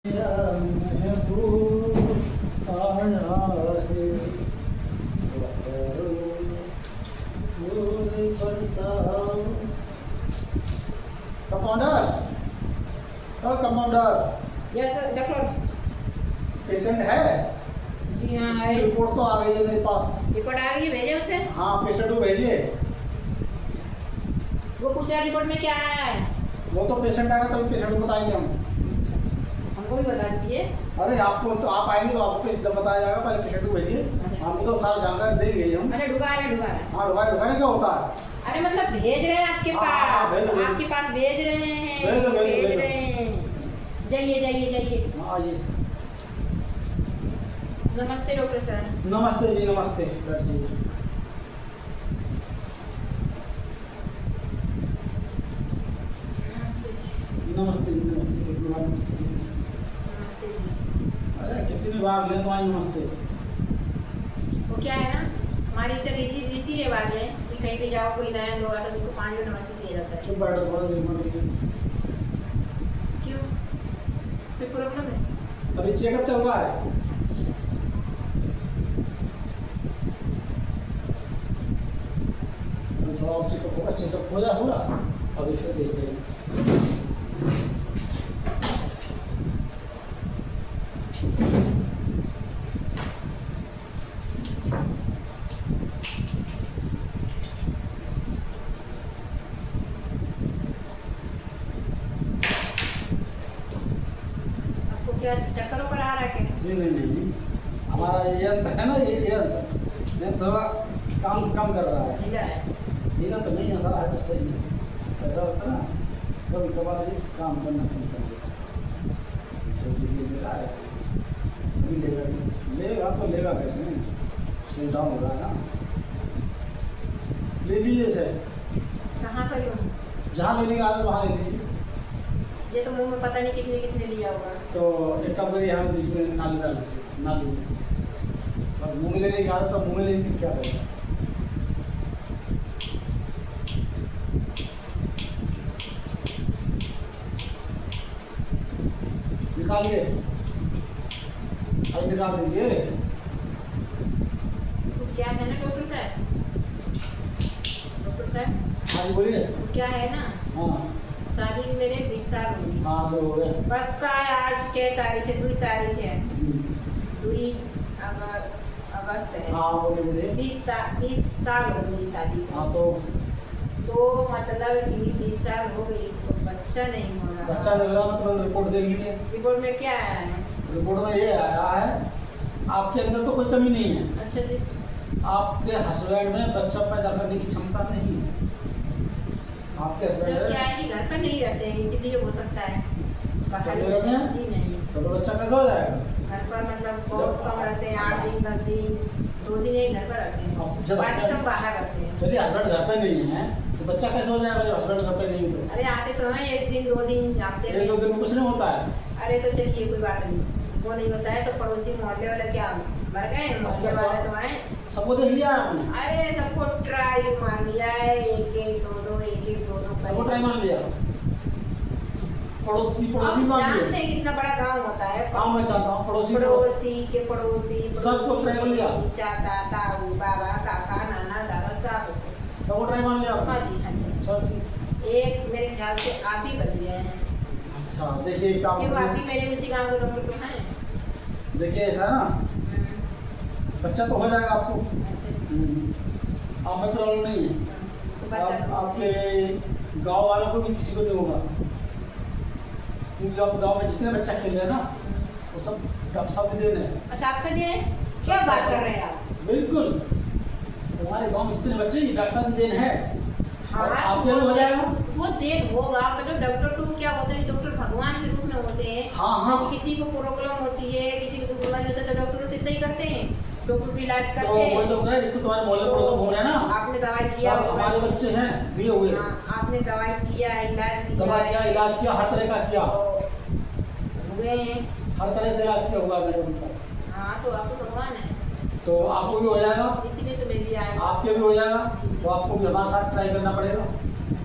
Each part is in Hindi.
महबूब आया है compounder. Compounder yes sir, doctor. Patient है जी हाँ है। रिपोर्ट तो आ गई है मेरे पास। रिपोर्ट आ गई है, भेजे उसे। हाँ पेशेंट को भेजिए। वो पूछ रहा रिपोर्ट में क्या आया है। वो तो पेशेंट आएगा तभी पेशेंट को बताएंगे हम। हमको भी बता दीजिए। अरे आपको तो आप आएंगे तो आपको एकदम बताया जाएगा, पहले पेशेंट को भेजिए। हमको तो सारी जानकारी दे गई हम। अच्छा ढुका रहे ढुका रहे। हाँ ढुकाने क्या होता है। अरे मतलब भेज रहे हैं आपके हाँ, पास, भेज दो। आपके पास भेज रहे हैं। भेज दो, भेज दो, भेज भेज दो। रहे हैं। जाइए जाइए जाइए। हाँ आइए। नमस्ते डॉक्टर सर। नमस्ते जी नमस्ते। बैठिए। नमस्ते जी। नमस्ते जी नमस्ते। नमस्ते जी। अरे कितनी बार ले तो आई नमस्ते। वो क्या है ना, हमारी इधर रीति रीति रिवाज है कि कहीं पे जाओ कोई नया लोग आता है तो उनको 5 मिनट नमस्ते किया जाता है। चुप बैठो थोड़ा देर में। क्यों, कोई प्रॉब्लम है? अभी चेकअप चल रहा है। अभी थोड़ा और चेकअप हो जा पूरा। अभी फिर देखेंगे। आपको क्या चक्कर वक्कर आ रहा है क्या? जी नहीं, हमारा ये यंत्र है ना, ये यंत्र थोड़ा काम कम कर रहा है। ढीला है। ये तो नहीं ऐसा है तो सही है। ऐसा होता है ना, कभी कभार ये काम करना कम कर देता है। तो ये ले रहा है, अभी लेगा तो लेगा कैसे नहीं, सिल डाउन हो रहा है ना। ले लीजिए इसे, कहाँ पर लूँ? जहाँ लेने का आदत वहाँ ले लीजिए। ये तो मुंह में पता नहीं किसने लिया होगा। तो एक काम करिए, हम बीच में नाली डाल लीजिए, नाली में। और मुँह में लेने की आदत है, मुँह में लेने की क्या करेगा। निकालिए, अभी निकाल दीजिए। तो क्या है ना डॉक्टर साहब, डॉक्टर साहब हाँ जी बोलिए। क्या है ना, हाँ शादी में मेरे 20 साल हुई। हाँ जो हो गया। पक्का है, आज क्या तारीख है? 2 तारीख है। 2 अगस्त है। हाँ बोलिए बोलिए। 20 साल हो गई शादी को। हाँ तो मतलब कि 20 साल हो गई तो बच्चा नहीं हो रहा। बच्चा नहीं हो रहा, मतलब रिपोर्ट देख लीजिए। रिपोर्ट में क्या आया है? रिपोर्ट में ये आया है, आपके अंदर तो कोई कमी नहीं है। अच्छा जी। आपके हस्बैंड में बच्चा पैदा करने की क्षमता नहीं है। आपके तो हस्बैंड क्या है कि घर पर नहीं रहते हैं, इसीलिए हो सकता है। बाहर नहीं रहते हैं? जी नहीं, तो बच्चा कैसे हो जाएगा। घर पर मतलब बहुत कम रहते हैं। 8 दिन 10 दिन 2 दिन ही घर पर रहते हैं, अब जब बाकी हस्बैंड- सब बाहर रहते हैं। चलिए हस्बैंड घर पे नहीं है तो बच्चा कैसे हो जाएगा जब हस्बैंड घर पे नहीं है। अरे आते तो हैं 1 दिन 2 दिन हफ्ते तो 1-2 दिन में कुछ नहीं होता है। अरे तो चलिए कोई बात नहीं, वो नहीं होता है तो पड़ोसी मोहल्ले वाला क्या मर गए? मोहल्ले अच्छा, वाले तो आए। सबको देख लिया आपने। अरे सबको ट्राई मार लिया है, 1-1 2-2 1-1 2-2 सबको ट्राई मार लिया। पड़ोसी आप मार जानते लिया। हैं कितना बड़ा गांव होता है। हाँ मैं जानता हूँ, पड़ोसी पड़ोसी के पड़ोसी सबको ट्राई कर लिया। चाचा ताऊ बाबा काका नाना दादा सब। सबको ट्राई मार लिया हाँ आपने। जी हाँ जी। अच्छा जी। एक मेरे ख्याल से आप ही बच गए हैं, अच्छा देखिए काम क्यों? आप ही मेरे उसी गांव के डॉक्टर तो हैं। देखिए ऐसा है ना, बच्चा तो हो जाएगा आपको। अच्छा। आप में प्रॉब्लम नहीं है। तो बच्चा आपके गांव वालों को भी किसी को नहीं होगा, क्योंकि आप गांव में जितने बच्चा खेल रहे हैं ना वो सब डॉक्टर साहब के देन है। अच्छा आपका ये है? क्या बात कर रहे हैं आप? बिल्कुल, हमारे गांव में जितने बच्चे ये डॉक्टर साहब के देन है। हाँ आपके लिए हो जाएगा। वो देन होगा, मतलब डॉक्टर तो क्या होते हैं, डॉक्टर भगवान के रूप में होते हैं। हाँ हाँ। किसी को प्रॉब्लम होती है, किसी को बीमारी होता है तो डॉक्टर तो सही करते हैं, डॉक्टर भी इलाज तो करते वही हैं। तो कह रहे हैं, तो तुम्हारे मोहल्ले पड़ोस में घूम रहे हैं ना, आपने दवाई किया सब हमारे बच्चे हैं दिए हुए। हाँ, आपने दवाई किया, इलाज किया, दवा किया, इलाज किया, हर तरह का किया, तो हुए हैं। हर तरह से इलाज किया हुआ मैडम उनका। हाँ तो आप तो भगवान है, तो आपको भी हो जाएगा, इसीलिए तो मैं भी आई। आपके भी हो जाएगा। तो आपको भी हमारे साथ ट्राई करना पड़ेगा।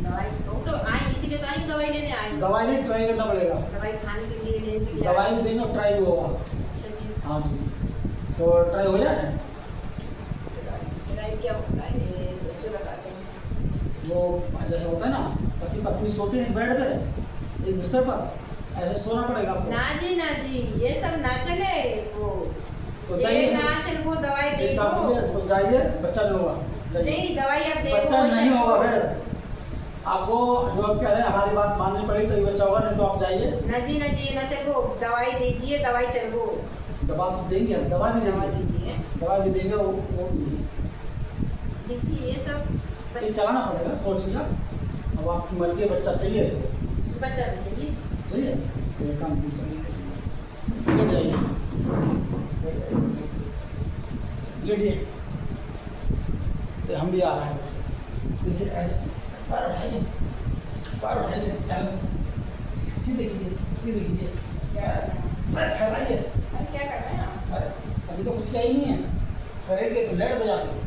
दवाई तो आई इसीलिए तो आई दवाई लेने आई। दवाई नहीं, ट्राई करना पड़ेगा। दवाई खाने के लिए लेने के लिए दवाई भी देंगे, ट्राई भी होगा। अच्छा जी। हाँ जी, तो ट्राई हो जाए। ट्राई क्या होता है, ये सोचो लगाते हैं। वो जैसे होता है ना, पति पत्नी सोते हैं बेड पे एक बिस्तर पर, ऐसे सोना पड़ेगा आपको। ना जी, ये सब ना चले। वो तो ये चाहिए ना चल, वो दवाई दे एक दो। काम कीजिए, तो जाइए, बच्चा नहीं होगा। जाइए। नहीं, दवाई आप दे दो। बच्चा नहीं होगा फिर आपको, जो आप कह रहे हैं हमारी बात माननी पड़ेगी तभी बच्चा होगा, नहीं तो आप जाइए। ना जी ना चलो, दवाई दीजिए, दवाई चलो। दवा तो देंगे, दवा भी दवाई देंगे, दीजिए। दवा भी देंगे, वो भी देखिए ये सब ये चलाना पड़ेगा, सोचिए आप। अब आपकी मर्जी है, बच्चा चाहिए, बच्चा भी चाहिए। चाहिए तो ये काम कीजिए। लेट जाइए, लेटिए, तो हम भी आ रहे हैं। देखिए ऐसे पैर उठाइए, पैर उठाइए, ऐसे सीधे कीजिए, सीधे कीजिए, पैर फैलाइए। अब क्या कर रहे हैं आप? अरे अभी तो कुछ किया ही नहीं है, करेंगे तो लाइट बजा के।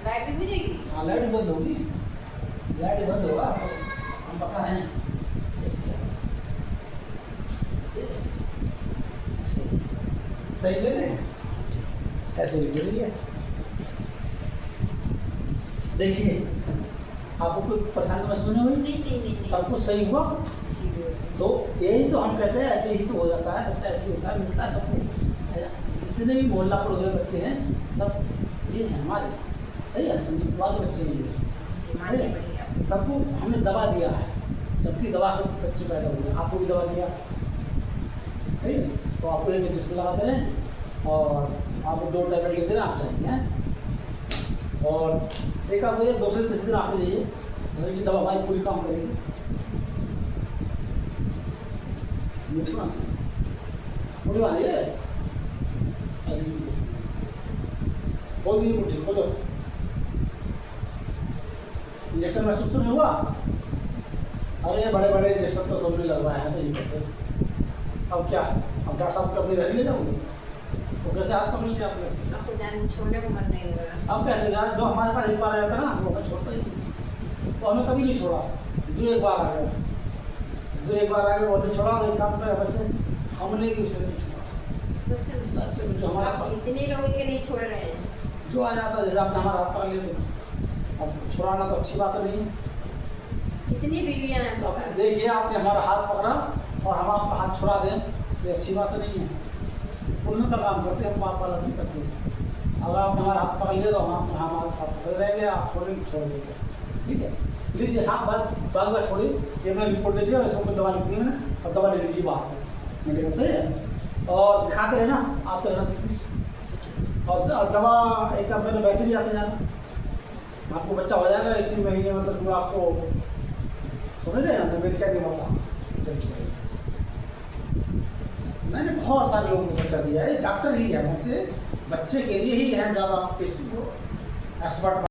लाइट भी बुझेगी? हाँ लाइट बंद होगी, लाइट बंद होगा, हम बता रहे हैं। ऐसे सही ले रहे, ऐसे लिख लीजिए। देखिए आपको कोई परेशानी महसूस नहीं हुई, नहीं। सब कुछ सही हुआ। तो यही तो हम कहते हैं, ऐसे ही तो हो जाता है, बच्चा ऐसे ही होता है, मिलता है सबको। जितने भी मोहल्ला पड़ोस के बच्चे हैं सब ये हैं हमारे, सही है, संस्कृतवाद के बच्चे हैं ये। सबको हमने दवा दिया है, सबकी दवा सब बच्चे पैदा हुए, आपको भी दवा दिया, सही है। तो आपको एक इंजेक्शन लगाते हैं और आपको 2 टैबलेट लिख देना, आप चाहिए हैं। और एक आप ये दूसरे तीसरे दिन आते जाइए, जैसे कि दवा हमारी पूरी काम करेगी। मुट्ठी बांधिए, ऐसे कीजिए, खोल दीजिए मुट्ठी, खोलो। इंजेक्शन महसूस तो नहीं हुआ? अरे बड़े बड़े इंजेक्शन तो तुमने लगवाया है, तो ये कैसे? अब क्या, अब डॉक्टर साहब को अपने घर ले जाओगे, तो कैसे हाथ पकड़ लिया आपने? आपको जान छोड़ने को मन नहीं हो रहा। अब कैसे जाए, जो हमारे पास एक बार आ जाता है ना, वो हमें छोड़ता ही नहीं। तो हमें कभी नहीं छोड़ा, जो एक बार आ गया, जो एक बार आ गया वो नहीं छोड़ा। और एक काम कर, वैसे हमने भी उसे नहीं छोड़ा। सच में जो हमारा आप इतने लोगों के नहीं छोड़ रहे हैं। जो आ जाता है, जैसे आपने हमारा हाथ पकड़ लिया, अब छुड़ाना तो अच्छी बात नहीं है। कितनी बीवियां हैं अब आपके पास? देखिए आपने हमारा हाथ पकड़ा और हम आपका हाथ छुड़ा दें, ये अच्छी बात नहीं है। पुण्य का काम करते हैं, हम पाप वाला नहीं करते। अगर आपने हमारा हाथ पकड़ लिया तो हम हमारा हाथ पकड़ रहेंगे, आप छोड़ेंगे, छोड़ देंगे, ठीक है। लीजिए, हाँ बात छोड़िए, ये मैंने रिपोर्ट दीजिए, इसको कोई दवा लिख दी मैंने, और दवा ले लीजिए बाहर से, मेडिकल से, और दिखाते रहना, आते रहना। और दवा एक आप मैंने वैसे भी आते जाना, आपको बच्चा हो जाएगा इसी महीने, मतलब जो आपको समझ रहे हैं ना, मैं क्या दिया था। मैंने बहुत सारे लोगों को बच्चा दिया है, डॉक्टर ही है, वैसे बच्चे के लिए ही है ज़्यादा एक्सपर्ट।